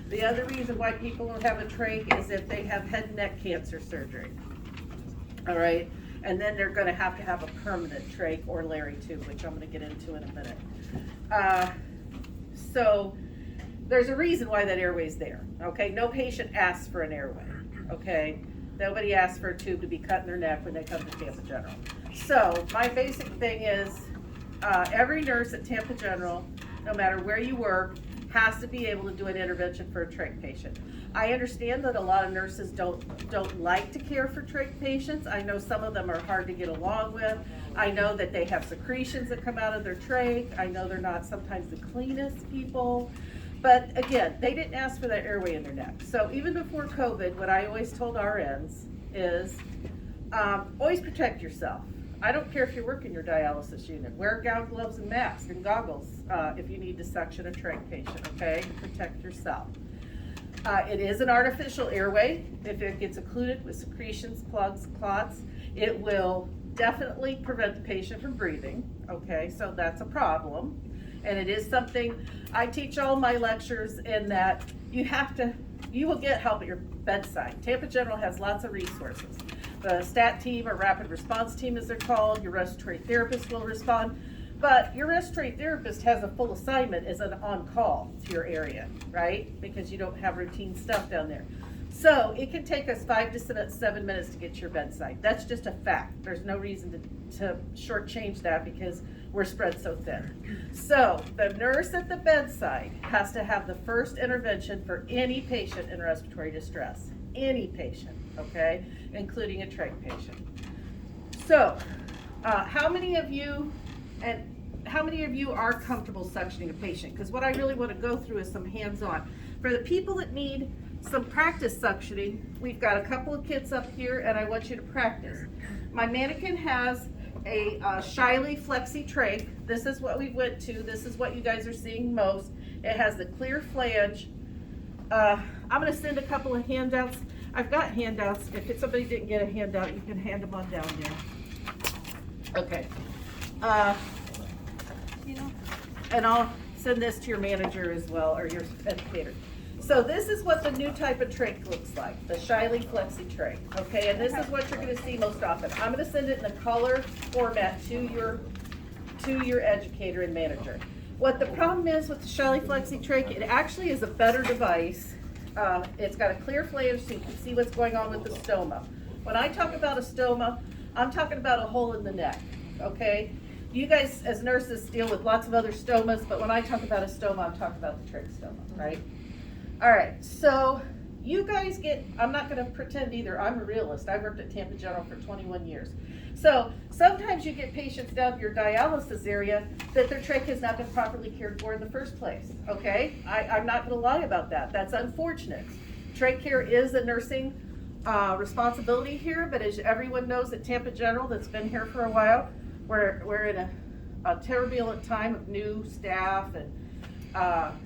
The other reason why people don't have a trach is if they have head and neck cancer surgery. All right, and then they're going to have a permanent trach or Larry tube, which I'm going to get into in a minute. So there's a reason why that airway's there. Okay, no patient asks for an airway. Okay, nobody asks for a tube to be cut in their neck when they come to Tampa General. So my basic thing is every nurse at Tampa General, no matter where you work, has to be able to do an intervention for a trach patient. I understand that a lot of nurses don't like to care for trach patients. I know some of them are hard to get along with. I know that they have secretions that come out of their trach. I know they're not sometimes the cleanest people. But again, they didn't ask for that airway in their neck. So even before COVID, what I always told RNs is always protect yourself. I don't care if you work in your dialysis unit. Wear gown, gloves, and masks and goggles if you need to suction a trach patient, okay? Protect yourself. It is an artificial airway. If it gets occluded with secretions, plugs, clots, it will definitely prevent the patient from breathing, okay? So that's a problem. And it is something, I teach all my lectures in that you will get help at your bedside. Tampa General has lots of resources. The STAT team or rapid response team as they're called, your respiratory therapist will respond. But your respiratory therapist has a full assignment as an on-call to your area, right? Because you don't have routine stuff down there. So it can take us 5 to 7 minutes to get to your bedside. That's just a fact. There's no reason to shortchange that because we're spread so thin. So the nurse at the bedside has to have the first intervention for any patient in respiratory distress. Any patient, okay? Including a trach patient. So how many of you are comfortable suctioning a patient? Because what I really want to go through is some hands-on. For the people that need some practice suctioning, we've got a couple of kits up here and I want you to practice. My mannequin has a Shiley Flexi Trach. This is what we went to. This is what you guys are seeing most. It has the clear flange. I'm going to send a couple of handouts. I've got handouts. If somebody didn't get a handout, you can hand them on down there. Okay. And I'll send this to your manager as well, or your educator. So this is what the new type of trach looks like, the Shiley Flexi Trach, okay? And this is what you're gonna see most often. I'm gonna send it in a color format to your educator and manager. What the problem is with the Shiley Flexi Trach, it actually is a better device. It's got a clear flange so you can see what's going on with the stoma. When I talk about a stoma, I'm talking about a hole in the neck, okay? You guys as nurses deal with lots of other stomas, but when I talk about a stoma, I'm talking about the trach stoma, right? All right, so you guys I'm not gonna pretend either, I'm a realist. I worked at Tampa General for 21 years. So sometimes you get patients down to your dialysis area that their trach has not been properly cared for in the first place, okay? I'm not gonna lie about that, that's unfortunate. Trach care is a nursing responsibility here, but as everyone knows at Tampa General that's been here for a while, we're in a turbulent time of new staff and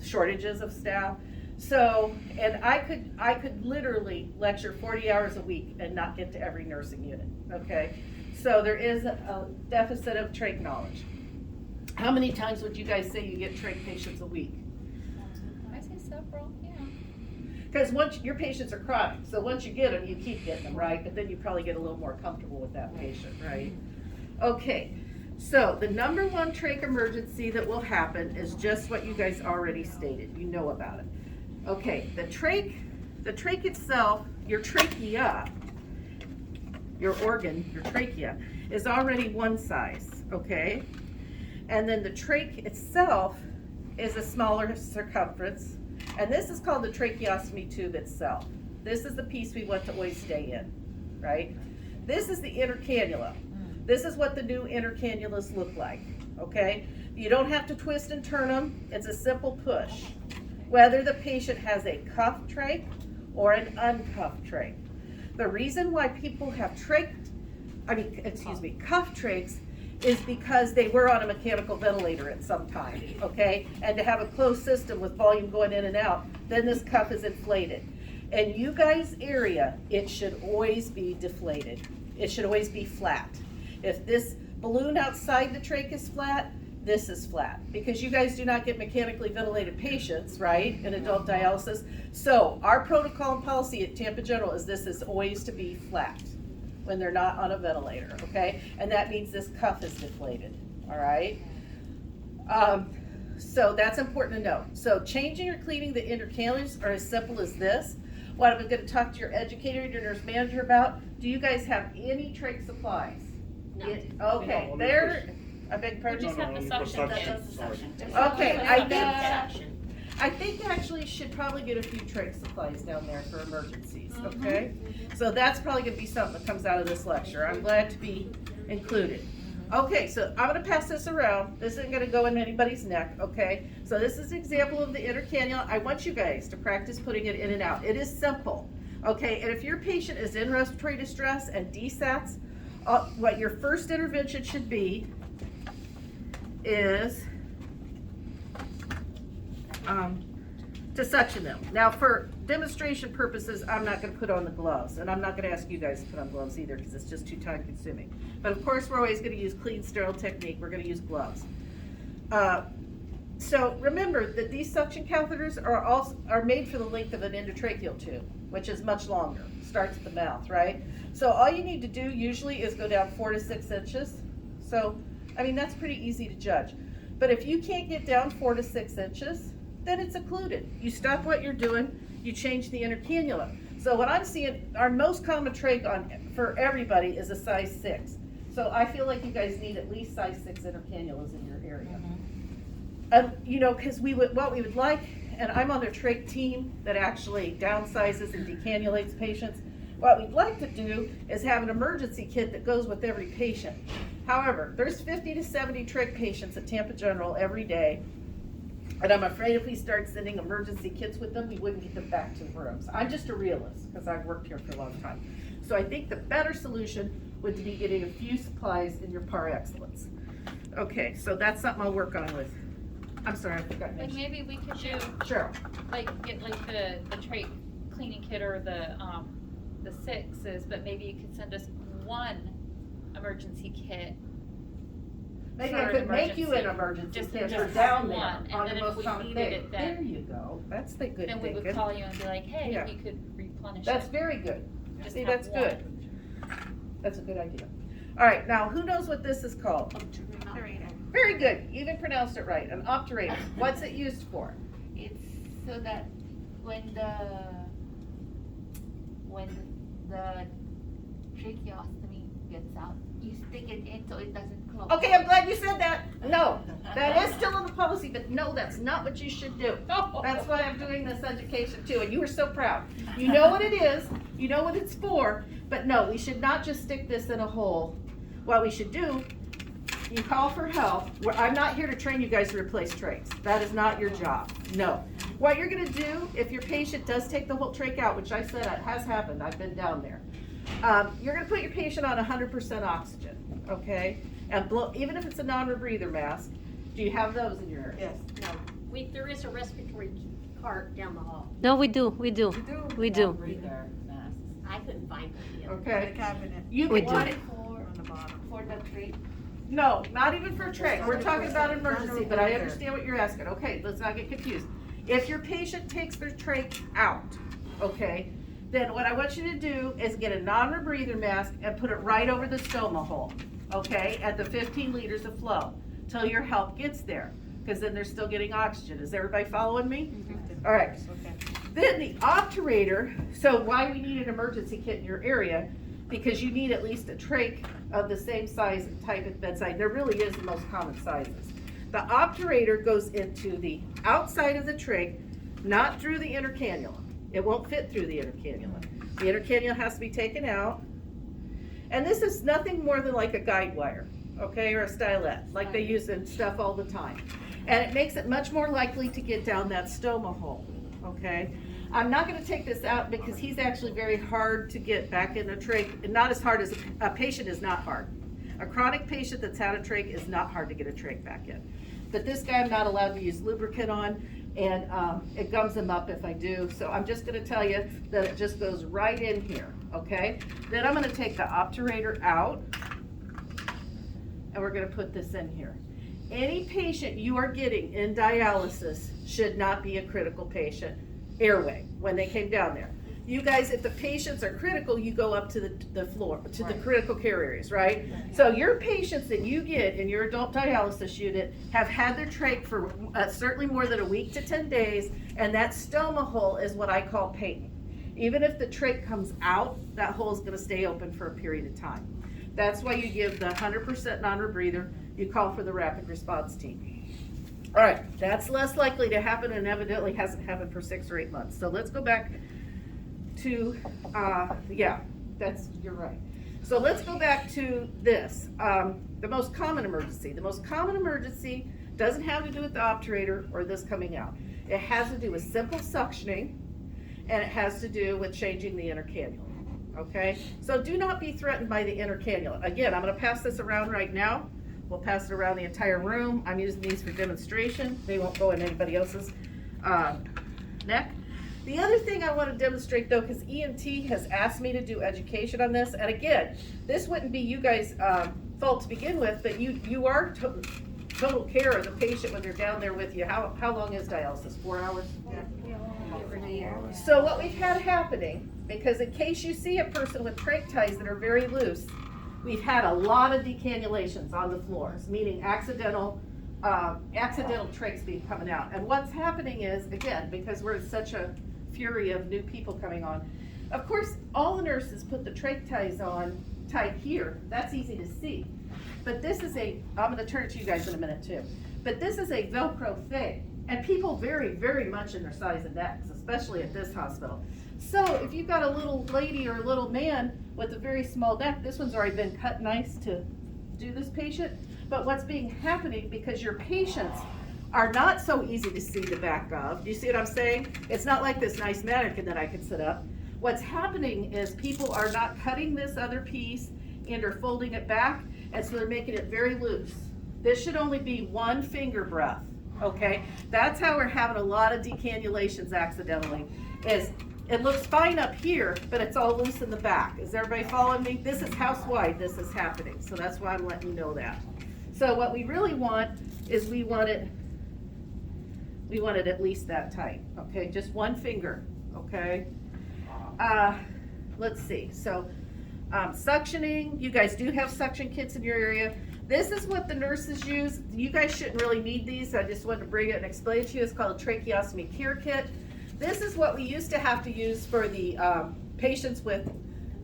shortages of staff. So, and I could literally lecture 40 hours a week and not get to every nursing unit, okay? So there is a deficit of trach knowledge. How many times would you guys say you get trach patients a week? I say several, yeah. Because once your patients are chronic, so once you get them, you keep getting them, right? But then you probably get a little more comfortable with that patient, right? Okay, so the number one trach emergency that will happen is just what you guys already stated. You know about it. Okay, the trach itself, your trachea, your organ, your trachea, is already one size, okay? And then the trach itself is a smaller circumference, and this is called the tracheostomy tube itself. This is the piece we want to always stay in, right? This is the inner cannula. This is what the new inner cannulas look like, okay? You don't have to twist and turn them. It's a simple push. Whether the patient has a cuffed trach or an uncuffed trach. The reason why people have cuffed trachs is because they were on a mechanical ventilator at some time, okay? And to have a closed system with volume going in and out, then this cuff is inflated. In you guys' area, it should always be deflated. It should always be flat. If this balloon outside the trach is flat, this is flat, because you guys do not get mechanically ventilated patients, right, in adult dialysis. So our protocol and policy at Tampa General is this is always to be flat when they're not on a ventilator, okay? And that means this cuff is deflated, all right? So that's important to know. So changing or cleaning the intercannulars are as simple as this. What I'm gonna talk to your educator and your nurse manager about, do you guys have any trach supplies? No. Okay, No, they're, I beg We pardon? just have the only for suction suction, kits. sorry. Okay, I I think actually should probably get a few trach supplies down there for emergencies, Mm-hmm. okay? So that's probably gonna be something that comes out of this lecture. I'm glad to be included. Okay, so I'm gonna pass this around. This isn't gonna go in anybody's neck, okay? So this is an example of the intercannula. I want you guys to practice putting it in and out. It is simple, okay? And if your patient is in respiratory distress and desats, what your first intervention should be is to suction them. Now, for demonstration purposes, I'm not gonna put on the gloves, and I'm not gonna ask you guys to put on gloves either, because it's just too time consuming. But of course, we're always gonna use clean, sterile technique, we're gonna use gloves. So remember that these suction catheters are made for the length of an endotracheal tube, which is much longer, starts at the mouth, right? So all you need to do usually is go down 4 to 6 inches. So, I mean, that's pretty easy to judge. But if you can't get down 4 to 6 inches, then it's occluded. You stop what you're doing, you change the intercannula. So what I'm seeing, our most common trach for everybody is a size 6. So I feel like you guys need at least size 6 intercannulas in your area. You know, because what we would like, and I'm on a trach team that actually downsizes and decannulates patients. What we'd like to do is have an emergency kit that goes with every patient. However, there's 50 to 70 trach patients at Tampa General every day. And I'm afraid if we start sending emergency kits with them, we wouldn't get them back to the rooms. I'm just a realist, because I've worked here for a long time. So I think the better solution would be getting a few supplies in your par excellence. Okay, so that's something I'll work on with. I'm sorry, I forgot. Like maybe we could do, Sure. like, get like the trach cleaning kit or the 6s, but maybe you could send us one emergency kit. Maybe for I an could make you an emergency. emergency Just kit for down there one, and on then the if most we common needed thing. it, then- There you go. That's the good Then we would thinking. call you and be like, hey, Yeah. if you could replenish That's it. very good. Just See, have that's one. good. That's a good idea. All right, now who knows what this is called? Very good. You even pronounced it right. An obturator. What's it used for? It's so that when the tracheostomy gets out, you stick it in so it doesn't close. Okay, I'm glad you said that. No, that is still in the policy, but no, that's not what you should do. That's why I'm doing this education too, and you were so proud. You know what it is, you know what it's for, but no, we should not just stick this in a hole. What we should do, you call for help. I'm not here to train you guys to replace trachs. That is not your job, no. What you're gonna do, if your patient does take the whole trach out, which I said it has happened, I've been down there. You're gonna put your patient on 100% oxygen, okay? And blow, even if it's a non-rebreather mask, do you have those in your area? Yes, no, there is a respiratory cart down the hall. No, we do. We do. I couldn't find it. Okay. cabinet You We can do. put it, on the bottom. For the trach. no, not even for trach. We're talking about emergency, but I understand what you're asking. Okay, let's not get confused. If your patient takes their trach out, okay, then what I want you to do is get a non-rebreather mask and put it right over the stoma hole, okay, at the 15 liters of flow, till your help gets there, because then they're still getting oxygen. Is everybody following me? All right. Okay. Then the obturator, so why we need an emergency kit in your area, because you need at least a trach of the same size and type at bedside. There really is the most common sizes. The obturator goes into the outside of the trach, not through the intercannula. It won't fit through the intercannula. The intercannula has to be taken out. And this is nothing more than like a guide wire, okay, or a stylet, like they use in stuff all the time. And it makes it much more likely to get down that stoma hole, okay? I'm not gonna take this out because he's actually very hard to get back in a trach, not as hard as a patient is not hard. A chronic patient that's had a trach is not hard to get a trach back in. But this guy I'm not allowed to use lubricant on, and it gums him up if I do. So I'm just gonna tell you that it just goes right in here, okay? Then I'm gonna take the obturator out, and we're gonna put this in here. any patient you are getting in dialysis should not be a critical patient airway when they came down there. You guys, if the patients are critical, you go up to the floor, to the critical care areas, right? So your patients that you get in your adult dialysis unit have had their trach for certainly more than a week to 10 days, and that stoma hole is what I call patent. Even if the trach comes out, that hole is gonna stay open for a period of time. That's why you give the 100% non-rebreather, you call for the rapid response team. All right, that's less likely to happen and evidently hasn't happened for 6 or 8 months. So let's go back to, you're right. So let's go back to this, the most common emergency. The most common emergency doesn't have to do with the obturator or this coming out. It has to do with simple suctioning, and it has to do with changing the inner cannula, okay? So do not be threatened by the inner cannula. Again, I'm gonna pass this around right now. We'll pass it around the entire room. I'm using these for demonstration. They won't go in anybody else's neck. The other thing I want to demonstrate though, because EMT has asked me to do education on this, and again, this wouldn't be you guys' fault to begin with, but you are total care of the patient when they're down there with you. How long is dialysis? 4 hours? So what we've had happening, because in case you see a person with trach ties that are very loose, we've had a lot of decannulations on the floors, meaning accidental trachs being coming out. And what's happening is, again, because we're in such a fury of new people coming on, of course, all the nurses put the trach ties on tight here. That's easy to see. But this is I'm gonna turn it to you guys in a minute too. But this is a Velcro thing. And people vary very much in their size of necks, especially at this hospital. So if you've got a little lady or a little man with a very small neck, this one's already been cut nice to do this patient. But what's happening, because your patients are not so easy to see the back of, do you see what I'm saying? It's not like this nice mannequin that I can sit up. What's happening is people are not cutting this other piece and are folding it back, and so they're making it very loose. This should only be 1 finger breath, okay? That's how we're having a lot of decannulations accidentally, is it looks fine up here, but it's all loose in the back. Is everybody following me? This is house-wide, this is happening, so that's why I'm letting you know that. So what we really want is we want it at least that tight, okay? Just 1 finger, okay? Let's see, so suctioning, you guys do have suction kits in your area. This is what the nurses use. You guys shouldn't really need these. I just wanted to bring it and explain it to you. It's called a tracheostomy care kit. This is what we used to have to use for the patients with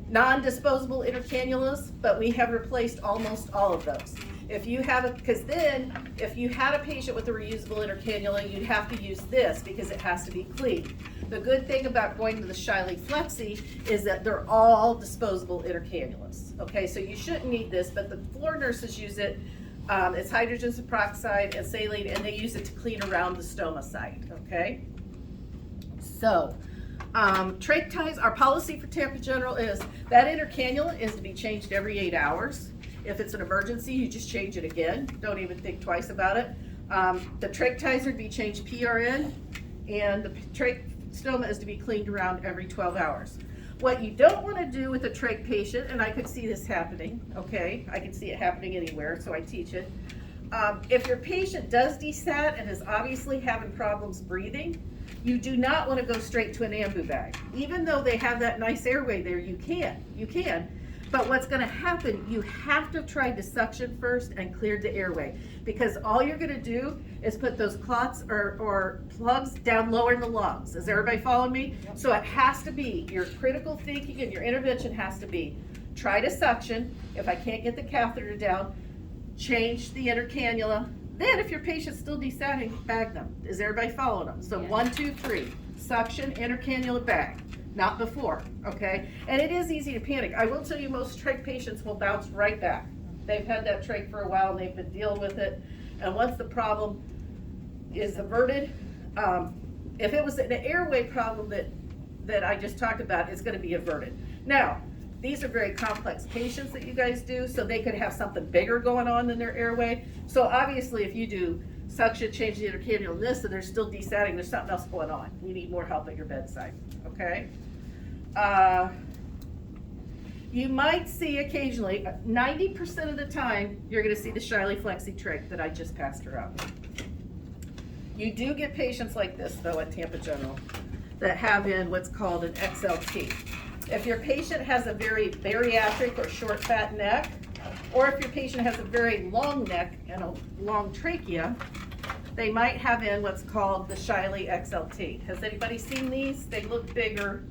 non-disposable intercannulas, but we have replaced almost all of those. If you have because then if you had a patient with a reusable intercannula, you'd have to use this because it has to be clean. The good thing about going to the Shiley Flexi is that they're all disposable intercannulas. Okay, so you shouldn't need this, but the floor nurses use it. It's hydrogen peroxide and saline, and they use it to clean around the stoma site. Okay, so trach ties, our policy for Tampa General is that intercannula is to be changed every 8 hours. If it's an emergency, you just change it again. Don't even think twice about it. The trach ties are to be changed PRN, and the trach stoma is to be cleaned around every 12 hours. What you don't want to do with a trach patient, and I could see this happening, okay? I can see it happening anywhere, so I teach it. If your patient does desat and is obviously having problems breathing, you do not want to go straight to an ambu bag. Even though they have that nice airway there, you can. But what's going to happen, you have to try to suction first and clear the airway, because all you're going to do is put those clots or plugs down lower in the lungs. Is everybody following me? Yep. So it has to be, your critical thinking and your intervention has to be, try to suction. If I can't get the catheter down, change the intercannula. Then if your patient's still desatting, bag them. Is everybody following them? So 1, 2, 3, suction, intercannula, bag. Not before, okay? And it is easy to panic. I will tell you, most trach patients will bounce right back. They've had that trach for a while and they've been dealing with it. And once the problem is averted, if it was an airway problem that I just talked about, it's gonna be averted. Now, these are very complex patients that you guys do, so they could have something bigger going on in their airway. So obviously if you do suction, change the intercannula, and this, and they're still desatting, there's something else going on. You need more help at your bedside, okay? You might see occasionally, 90% of the time, you're gonna see the Shiley Flexi trach that I just passed her out. You do get patients like this though at Tampa General that have in what's called an XLT. If your patient has a very bariatric or short fat neck, or if your patient has a very long neck and a long trachea, they might have in what's called the Shiley XLT. Has anybody seen these? They look bigger.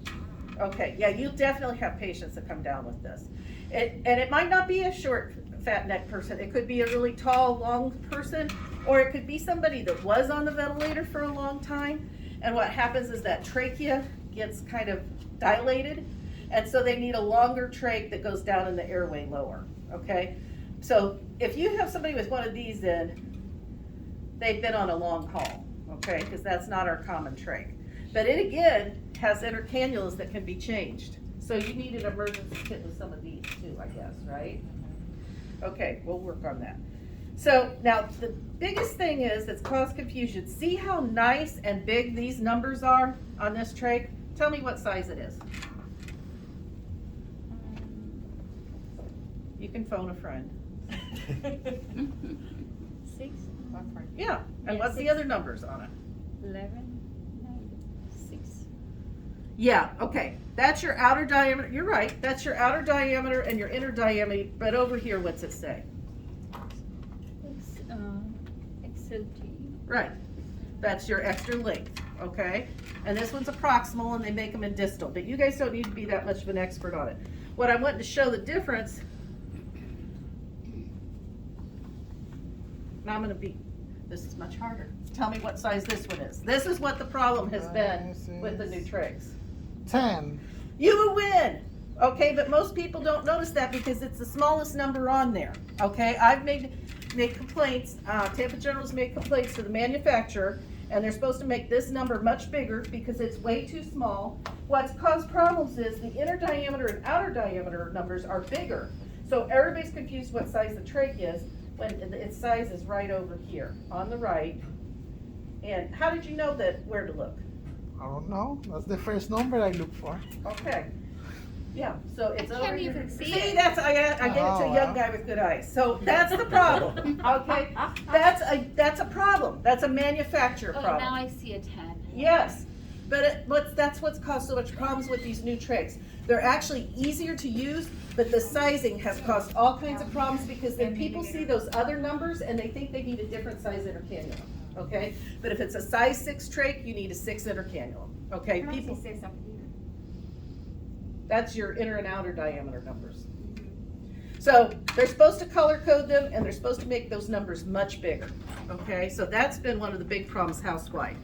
Okay, yeah, you definitely have patients that come down with this. And it might not be a short fat neck person. It could be a really tall, long person, or it could be somebody that was on the ventilator for a long time. And what happens is that trachea gets kind of dilated, and so they need a longer trach that goes down in the airway lower, okay? So if you have somebody with one of these in, they've been on a long haul, okay? Because that's not our common trach. But it again has intercannulas that can be changed. So you need an emergency kit with some of these too, I guess, right? Okay, we'll work on that. So now the biggest thing is that's caused confusion. See how nice and big these numbers are on this trach? Tell me what size it is. You can phone a friend. 6, Yeah, and what's the other numbers on it? 11, 9, 6. Yeah, okay, that's your outer diameter, you're right, that's your outer diameter and your inner diameter, but over here, what's it say? XLT. Right, that's your extra length, okay? And this one's a proximal and they make them in distal, but you guys don't need to be that much of an expert on it. What I wanted to show the difference, now I'm gonna be, this is much harder. Tell me what size this one is. This is what the problem has been with the new trachs. 10. You win! Okay, but most people don't notice that because it's the smallest number on there. Okay, I've made complaints, Tampa General's made complaints to the manufacturer, and they're supposed to make this number much bigger because it's way too small. What's caused problems is the inner diameter and outer diameter numbers are bigger. So everybody's confused what size the trach is when its size is right over here on the right. And how did you know that where to look? I don't know. That's the first number I look for. Okay. Yeah, so it's I over can't here. even see See, it. that's, I gave it to a young guy with good eyes. So that's the problem, okay? That's a problem. That's a manufacturer Oh, problem. now I see a 10. Yes, but that's what's caused so much problems with these new trachs. They're actually easier to use, but the sizing has caused all kinds of problems because then people see those other numbers and they think they need a different size intercannula, okay? But if it's a size 6 trach, you need a 6 intercannula, okay? People, says up here. that's your inner and outer diameter numbers. So they're supposed to color code them and they're supposed to make those numbers much bigger, okay? So that's been one of the big problems house-wide.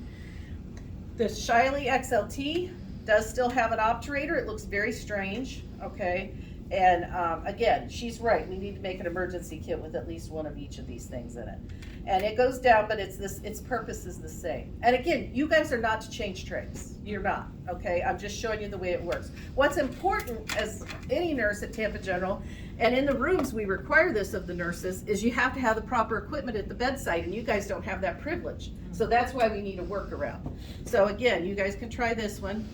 The Shiley XLT does still have an obturator. It looks very strange, okay? And again, she's right. We need to make an emergency kit with at least one of each of these things in it. And it goes down, but its purpose is the same. And again, you guys are not to change trachs. You're not, okay? I'm just showing you the way it works. What's important as any nurse at Tampa General, and in the rooms we require this of the nurses, is you have to have the proper equipment at the bedside, and you guys don't have that privilege. So that's why we need a workaround. So again, you guys can try this one.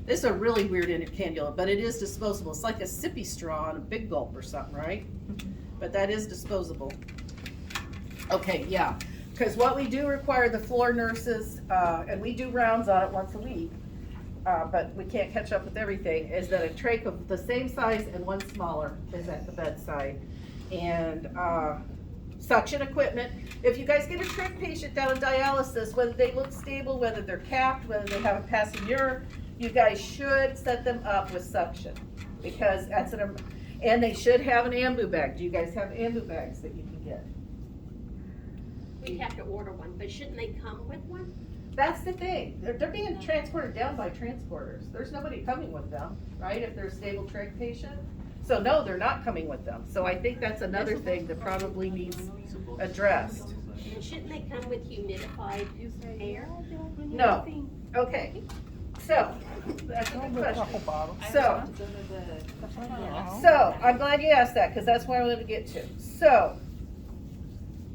This is a really weird cannula, but it is disposable. It's like a sippy straw on a big gulp or something, right? But that is disposable. Okay, yeah, because what we do require the floor nurses, and we do rounds on it once a week, but we can't catch up with everything, is that a trach of the same size and one smaller is at the bedside. And suction equipment. If you guys get a trach patient down in dialysis, whether they look stable, whether they're capped, whether they have a passing urine, you guys should set them up with suction because that's and they should have an ambu bag. Do you guys have ambu bags that you can get? We'd have to order one, but shouldn't they come with one? That's the thing. They're being transported down by transporters. There's nobody coming with them, right? If they're a stable trach patient. So no, they're not coming with them. So I think that's another thing that probably needs addressed. And shouldn't they come with humidified air? No. Okay. So that's a good question. So I'm glad you asked that because that's where I wanted to get to. So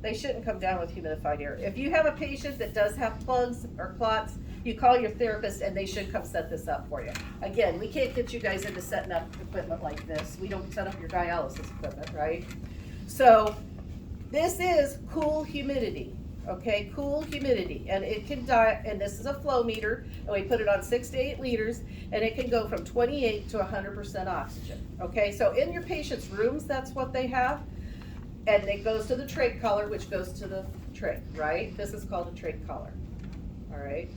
they shouldn't come down with humidified air. If you have a patient that does have plugs or clots, you call your therapist and they should come set this up for you. Again, we can't get you guys into setting up equipment like this. We don't set up your dialysis equipment, right? So this is cool humidity, okay? Cool humidity, and it can and this is a flow meter, and we put it on 6 to 8 liters, and it can go from 28 to 100% oxygen, okay? So in your patient's rooms, that's what they have, and it goes to the trach collar, which goes to the trach, right? This is called a trach collar, all right?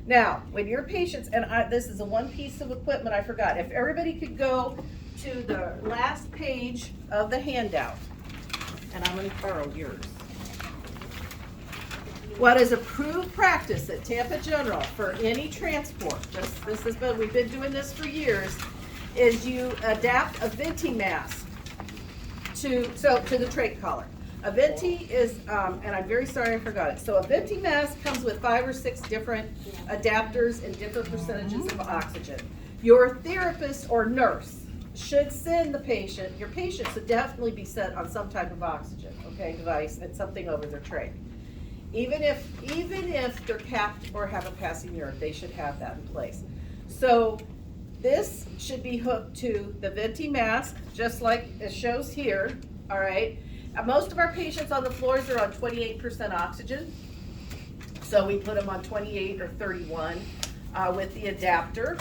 Now, when your patients, and this is a one piece of equipment I forgot, if everybody could go to the last page of the handout, and I'm gonna borrow yours. What is approved practice at Tampa General for any transport, this has been, we've been doing this for years, is you adapt a venti mask to the trach collar. A venti is, and I'm very sorry I forgot it. So a venti mask comes with 5 or 6 different adapters and different percentages of oxygen. Your therapist or nurse should send the patient, your patient should definitely be set on some type of oxygen, okay, device and something over their trach. Even if they're capped or have a passing nerve, they should have that in place. So this should be hooked to the venti mask, just like it shows here, all right? Most of our patients on the floors are on 28% oxygen. So we put them on 28 or 31 with the adapter,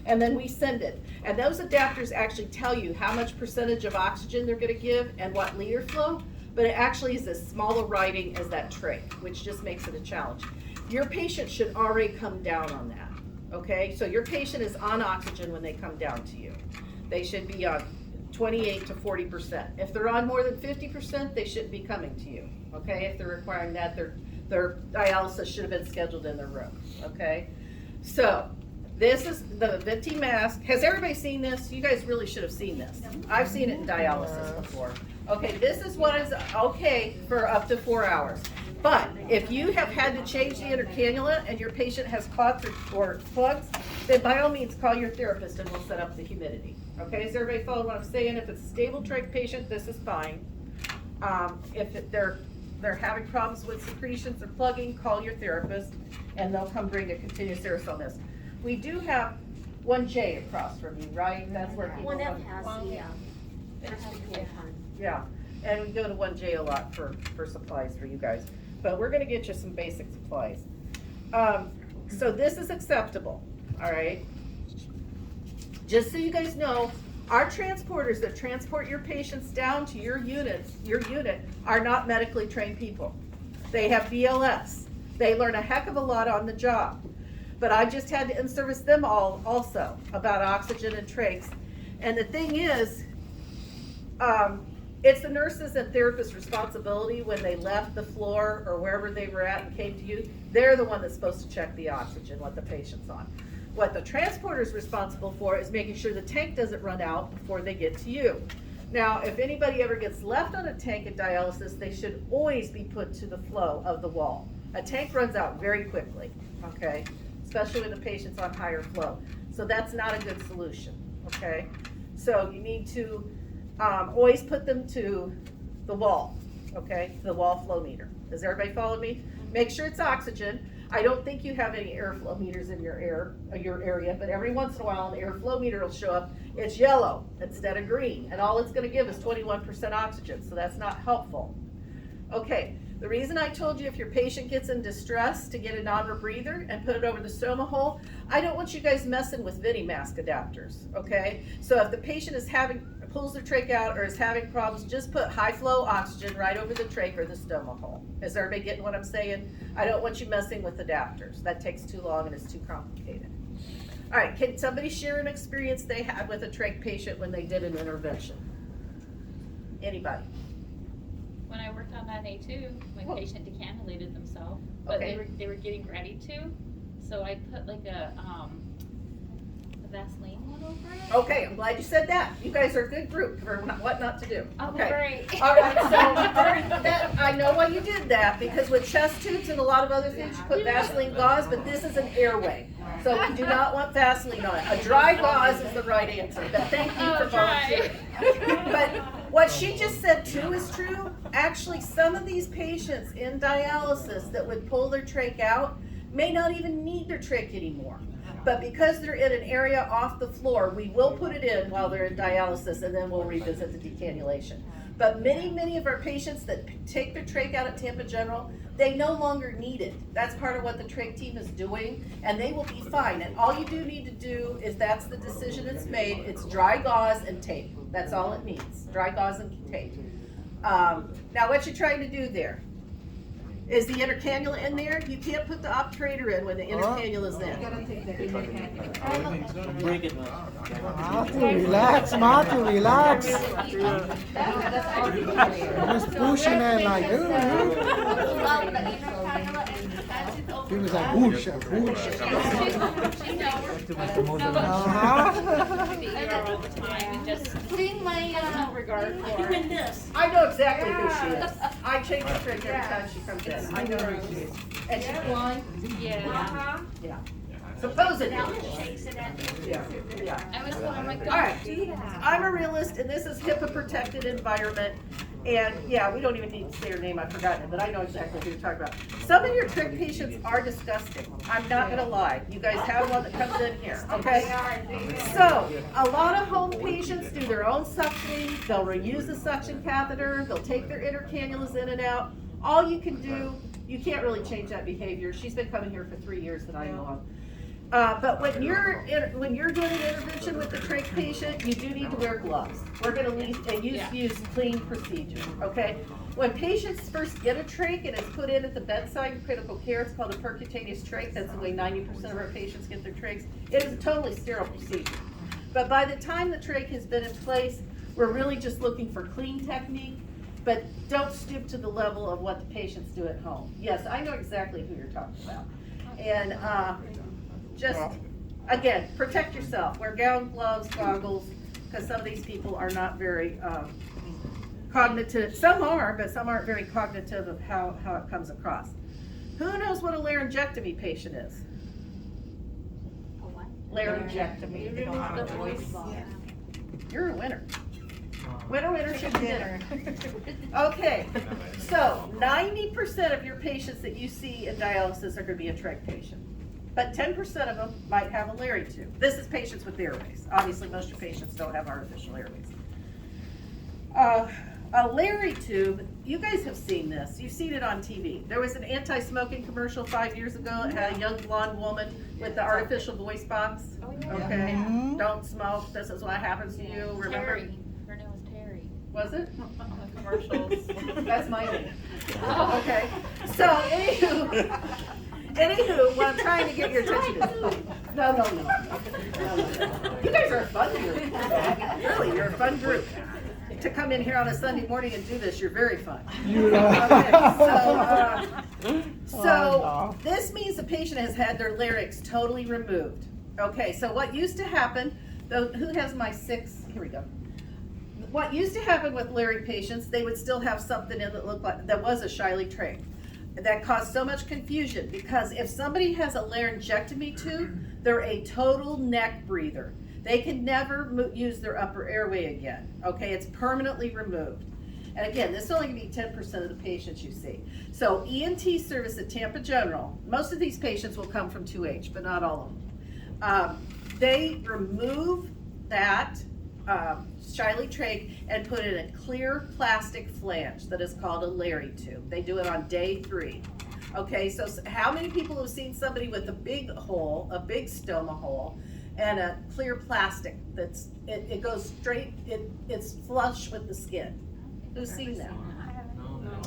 and then we send it. And those adapters actually tell you how much percentage of oxygen they're gonna give and what liter flow, but it actually is as small a writing as that trach, which just makes it a challenge. Your patient should already come down on that, okay? So your patient is on oxygen when they come down to you. They should be on 28 to 40%. If they're on more than 50%, they shouldn't be coming to you, okay? If they're requiring that, their dialysis should have been scheduled in their room, okay? So this is the venti mask. Has everybody seen this? You guys really should have seen this. I've seen it in dialysis before. Okay, this is what is okay for up to 4 hours. But if you have had to change the inner cannula and your patient has clots or plugs, then by all means call your therapist and we'll set up the humidity. Okay, does everybody follow what I'm saying? If it's a stable trach patient, this is fine. If they're having problems with secretions or plugging, call your therapist and they'll come bring a continuous aerosol mist. We do have 1J across from you, right? That's where people One F come. has, yeah. That's the cool one. Yeah, and we go to 1J a lot for supplies for you guys. But we're gonna get you some basic supplies. So this is acceptable, all right? Just so you guys know, our transporters that transport your patients down to your unit are not medically trained people. They have BLS. They learn a heck of a lot on the job. But I just had to in-service them all also about oxygen and trachs. And the thing is, it's the nurses and therapists' responsibility when they left the floor or wherever they were at and came to you. They're the one that's supposed to check the oxygen, what the patient's on. What the transporter is responsible for is making sure the tank doesn't run out before they get to you. Now, if anybody ever gets left on a tank at dialysis, they should always be put to the flow of the wall. A tank runs out very quickly, okay? Especially when the patient's on higher flow. So that's not a good solution, okay? So you need to always put them to the wall, okay? The wall flow meter. Does everybody follow me? Make sure it's oxygen. I don't think you have any airflow meters in your area, but every once in a while an airflow meter will show up. It's yellow instead of green, and all it's gonna give is 21% oxygen, so that's not helpful. Okay, the reason I told you if your patient gets in distress to get a non-rebreather and put it over the stoma hole, I don't want you guys messing with venti mask adapters, okay? So if the patient is pulls their trach out or is having problems, just put high flow oxygen right over the trach or the stoma hole. Is everybody getting what I'm saying? I don't want you messing with adapters. That takes too long and it's too complicated. All right, can somebody share an experience they had with a trach patient when they did an intervention? Anybody? When I worked on that A2, my Whoa. patient decannulated themselves, but Okay. they were getting ready to, so I put like a Vaseline one over it. Okay, I'm glad you said that. You guys are a good group for what not to do. Oh, Okay. great. All right, so that, I know why you did that, because with chest tubes and a lot of other things, you put Vaseline gauze, but this is an airway. So we do not want Vaseline on it. A dry gauze is the right answer, but thank you for dry. volunteering. But what she just said too is true. Actually, some of these patients in dialysis that would pull their trach out, may not even need their trach anymore. But because they're in an area off the floor, we will put it in while they're in dialysis, and then we'll revisit the decannulation. But many of our patients that take their trach out at Tampa General, they no longer need it. That's part of what the trach team is doing, and they will be fine. And all you do need to do is, that's the decision it's made, it's dry gauze and tape. That's all it needs, dry gauze and tape. Now what you're trying to do there, is the intercannula in there? You can't put the obturator in when the intercannula is in. Matthew, relax, Matthew, relax. Just pushing it like, he was like, whoosh, whoosh. Clean my regard for. Doing this. I know exactly who she is. I change her trach every time she comes in. I know who she is. And she's blind? Yeah. Yeah. Supposedly. Now it shakes it at me. Yeah. I was wondering, like, All right. don't do that. I'm a realist, and this is HIPAA protected environment. And yeah, we don't even need to say her name, I've forgotten it, but I know exactly who you're talking about. Some of your trach patients are disgusting. I'm not gonna lie. You guys have one that comes in here, okay? So, a lot of home patients do their own suctioning, they'll reuse the suction catheter, they'll take their intercannulas in and out. All you can do, you can't really change that behavior. She's been coming here for 3 years that I know of. But when you're doing an intervention with the trach patient, you do need to wear gloves. We're gonna use clean procedures, okay? When patients first get a trach and it's put in at the bedside in critical care, it's called a percutaneous trach. That's the way 90% of our patients get their trachs. It is a totally sterile procedure. But by the time the trach has been in place, we're really just looking for clean technique, but don't stoop to the level of what the patients do at home. Yes, I know exactly who you're talking about. And, just, again, protect yourself. Wear gown, gloves, goggles, because some of these people are not very cognitive. Some are, but some aren't very cognitive of how it comes across. Who knows what a laryngectomy patient is? A what? Laryngectomy. The voice. You're a winner. Winner, chicken dinner. Okay, so 90% of your patients that you see in dialysis are going to be a trach patient. But 10% of them might have a Larry tube. This is patients with airways. Obviously, most of your patients don't have artificial airways. A Larry tube, you guys have seen this. You've seen it on TV. There was an anti-smoking commercial 5 years ago. It had a young blonde woman with the artificial voice box. Okay, don't smoke. This is what happens to you. Remember? Terry. Her name was Terry. Was it? On the commercials. That's my name. Okay, so anywho, what I'm trying to get your attention is, no. You guys are a fun group. Really, you're a fun group. To come in here on a Sunday morning and do this, you're very fun. Okay, so this means the patient has had their larynx totally removed. Okay, so what used to happen, who has my 6? Here we go. What used to happen with Larry patients, they would still have something in that looked like, that was a Shiley trach. That caused so much confusion because if somebody has a laryngectomy tube, they're a total neck breather. They can never use their upper airway again, okay? It's permanently removed. And again, this is only gonna be 10% of the patients you see. So ENT service at Tampa General, most of these patients will come from 2H, but not all of them. They remove that Shiley trach and put in a clear plastic flange that is called a Larry tube. They do it on day 3. Okay, so how many people have seen somebody with a big hole, a big stoma hole, and a clear plastic that's, it goes straight, it's flush with the skin? Who's seen that?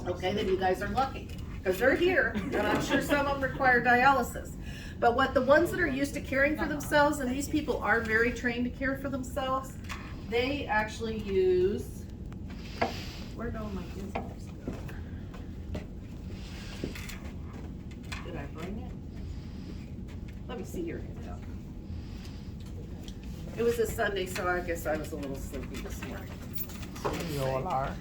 Okay, then you guys are lucky, because they're here, and I'm sure some of them require dialysis. But what the ones that are used to caring for themselves, and these people are very trained to care for themselves, they actually use, where'd all my gizmos go? Did I bring it? Let me see your handout. It was a Sunday, so I guess I was a little sleepy this morning. You all are.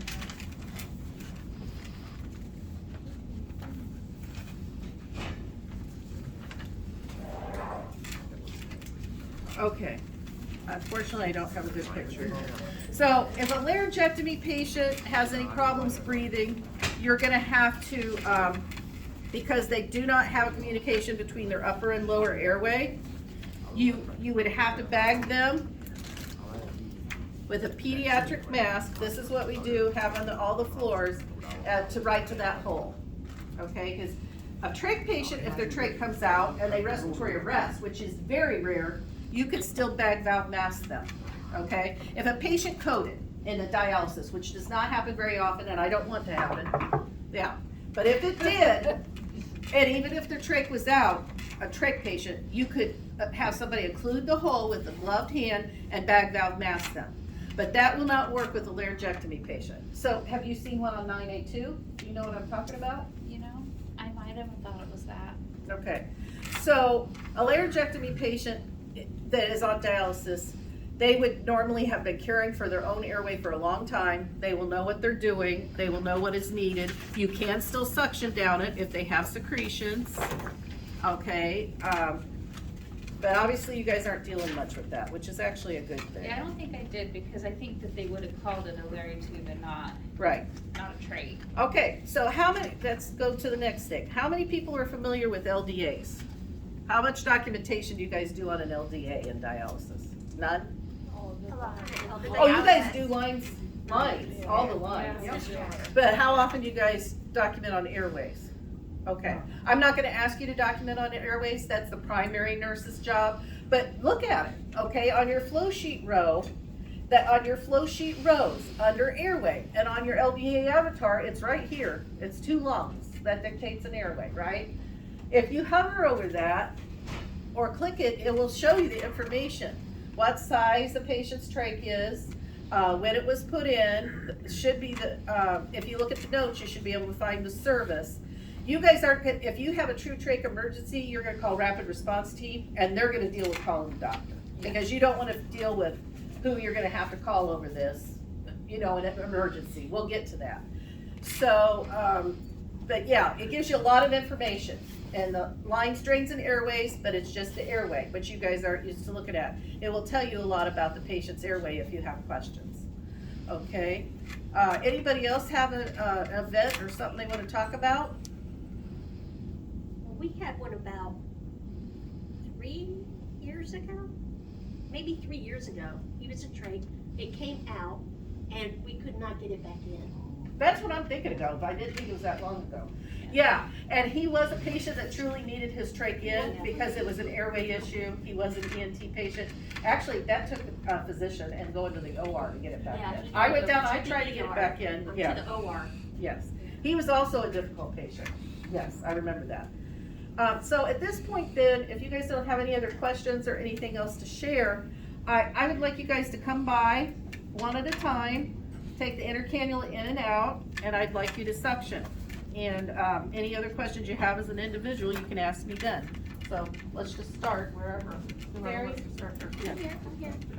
Okay. Unfortunately, I don't have a good picture. So if a laryngectomy patient has any problems breathing, you're gonna have to because they do not have communication between their upper and lower airway, you would have to bag them with a pediatric mask. This is what we do, have on all the floors, to right to that hole, okay? Because a trach patient, if their trach comes out and they respiratory arrest, which is very rare, you could still bag valve mask them, okay? If a patient coded in a dialysis, which does not happen very often, and I don't want to happen, yeah, but if it did, and even if their trach was out, a trach patient, you could have somebody occlude the hole with a gloved hand and bag valve mask them. But that will not work with a laryngectomy patient. So have you seen one on 982? Do you know what I'm talking about? You know, I might have thought it was that. Okay. So a laryngectomy patient that is on dialysis, they would normally have been caring for their own airway for a long time. They will know what they're doing. They will know what is needed. You can still suction down it if they have secretions. Okay. But obviously you guys aren't dealing much with that, which is actually a good thing. Yeah, I don't think I did because I think that they would have called it a Larry tube and not Right. a trach. Okay, so how many, let's go to the next thing. How many people are familiar with LDAs? How much documentation do you guys do on an LDA in dialysis? None? A lot. Oh, you guys do lines, all the lines. Yeah. But how often do you guys document on airways? Okay, I'm not gonna ask you to document on airways, that's the primary nurse's job, but look at it, okay, on your flow sheet row, on your flow sheet rows, under airway, and on your LDA avatar, it's right here, it's 2 lungs, that dictates an airway, right? If you hover over that, or click it, it will show you the information, what size the patient's trach is, when it was put in, should be if you look at the notes, you should be able to find the service. You guys aren't, if you have a true trach emergency, you're gonna call rapid response team, and they're gonna deal with calling the doctor. Because you don't wanna deal with who you're gonna have to call over this, in an emergency. We'll get to that. So, but yeah, it gives you a lot of information. And the lines, drains, and airways, but it's just the airway, which you guys aren't used to looking at. It will tell you a lot about the patient's airway if you have questions. Okay? Anybody else have an event or something they wanna talk about? Well, we had one about 3 years ago, maybe 3 years ago. He was a trach, it came out, and we could not get it back in. That's what I'm thinking of. I didn't think it was that long ago. Yeah, and he was a patient that truly needed his trach in because it was an airway issue. He was an ENT patient. Actually, that took a physician and going to the OR to get it back Yeah, in. he I went took down, him I to tried the to get it ER, back in, or yeah. to the OR. Yes, he was also a difficult patient. Yes, I remember that. So at this point then, if you guys don't have any other questions or anything else to share, I would like you guys to come by one at a time, take the inner cannula in and out, and I'd like you to suction. And any other questions you have as an individual, you can ask me then. So let's just start wherever. Whoever wants to start first. Yeah. I'm here.